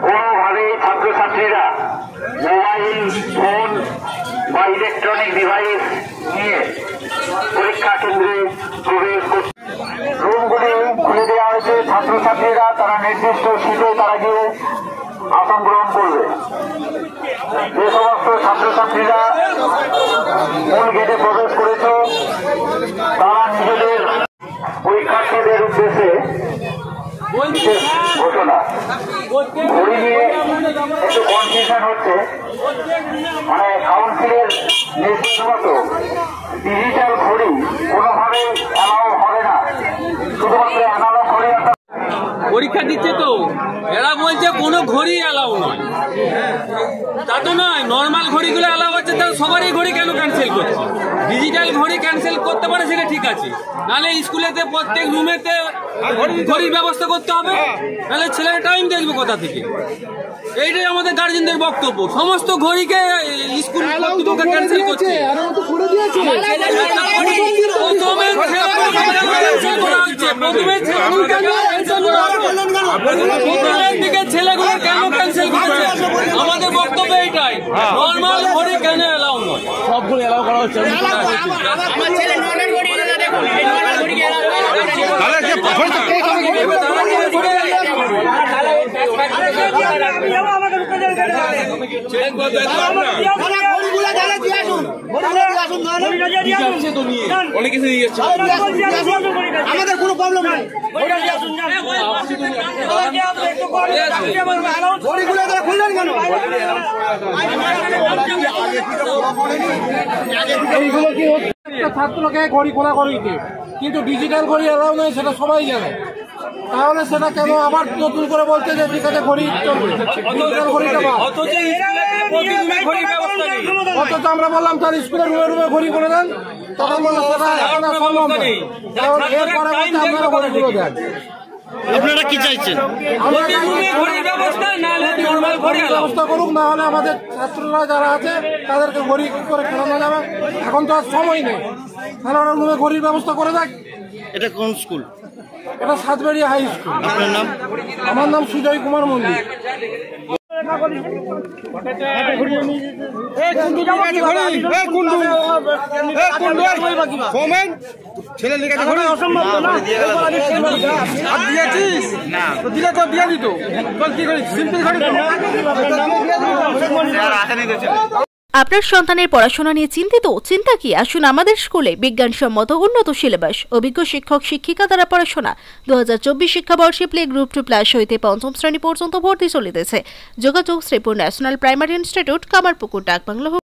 কোনোভাবেই ছাত্রছাত্রীরা mobile phone বা ইলেকট্রনিক ডিভাইস নিয়ে পরীক্ষা কেন্দ্রে প্রবেশ করছে। রুমগুলি খুলে দেওয়া হয়েছে, ছাত্রছাত্রীরা তারা নির্দিষ্ট সিটে তারা গিয়ে আসন গ্রহণ করবে। যে সমস্ত ছাত্রছাত্রীরা মূল গেটে প্রবেশ করেছে তারা নিজেদের পরীক্ষার্থীদের উদ্দেশ্যে ঘোষণা। ঘড়ি নিয়ে একটু কনফিউশন হচ্ছে, মানে কাউন্সিলের নির্দেশ মতো ডিজিটাল ঘড়ি কোনোভাবেই অ্যালাউ হবে না, শুধুমাত্র অ্যানালগ ঘড়ি। পরীক্ষা দিচ্ছে তো এরা বলছে কোনো ঘড়ি অ্যালাউ নয়, তা তো নয়। নর্মাল ঘড়িগুলো অ্যালাউ আছে, তাহলে সবারই ঘড়ি কেন ক্যান্সেল করছে? ডিজিটাল ঘড়ি ক্যান্সেল করতে পারে সেটা ঠিক আছে, নাহলে স্কুলেতে প্রত্যেক রুমেতে ঘড়ির ব্যবস্থা করতে হবে, নাহলে ছেলেরা টাইম দেখবে কোথা থেকে। এইটাই আমাদের গার্জেনদের বক্তব্য। সমস্ত ঘড়িকে স্কুল কর্তৃপক্ষ ক্যান্সেল করছে। ছেলেগুলো কেন ক্যান্সেল করছে? আমাদের বক্তব্য এইটাই, নর্মাল ঘড়ি কেন এলাও নয়, সব ঘড়ি এলাও করা হচ্ছে। অনেক কিছু নিয়ে যাচ্ছে, আমাদের কোনো প্রবলেম নাই। ছাত্রকে ঘড়ি খোলা করিতে, কিন্তু ডিজিটাল ঘড়ি এলাও নয় সেটা সবাই জানে। তাহলে সেটা কেন আবার নতুন করে বলছে যে ঠিক আছে ঘড়ি চলবে, ডিজিটাল ঘড়িটা অথচ আমরা বললাম তার স্কুলের রুমে রুমে ঘড়ি করে দেন, তখন বললো সেটা এখন আর সম্ভব নয়। এরপরে বলছে আপনারা ঘড়িগুলো দেন। আপনারা কি চাইছেন? ব্যবস্থা করুক, না হলে আমাদের ছাত্ররা যারা আছে তাদেরকে ঘড়ি করে খেলানো যাবে। এখন তো আর সময় নেই, তাহলে ওরা রুমে ঘড়ির ব্যবস্থা করে দেখ। এটা কোন স্কুল? এটা সাতবাড়িয়া হাই স্কুল। আপনার নাম? আমার নাম সুজয় কুমার মন্দির। ছেলে লিখে অসম্ভব না দিয়েছিস না, দিলে তো দিয়ে দিত। কি করি সিম্পল ঘড়ি। আপনার সন্তানের পড়াশোনা নিয়ে চিন্তিত? চিন্তা কি, আসুন আমাদের স্কুলে। বিজ্ঞানসম্মত উন্নত সিলেবাস, অভিজ্ঞ শিক্ষক শিক্ষিকা দ্বারা পড়াশোনা। 2024 শিক্ষাবর্ষে প্লে গ্রুপ 2+ হইতে 5ম শ্রেণী পর্যন্ত ভর্তি চলিতেছে। যোগাযোগ Sripur national primary institute, Kamarpukur, ডাকবাংলা।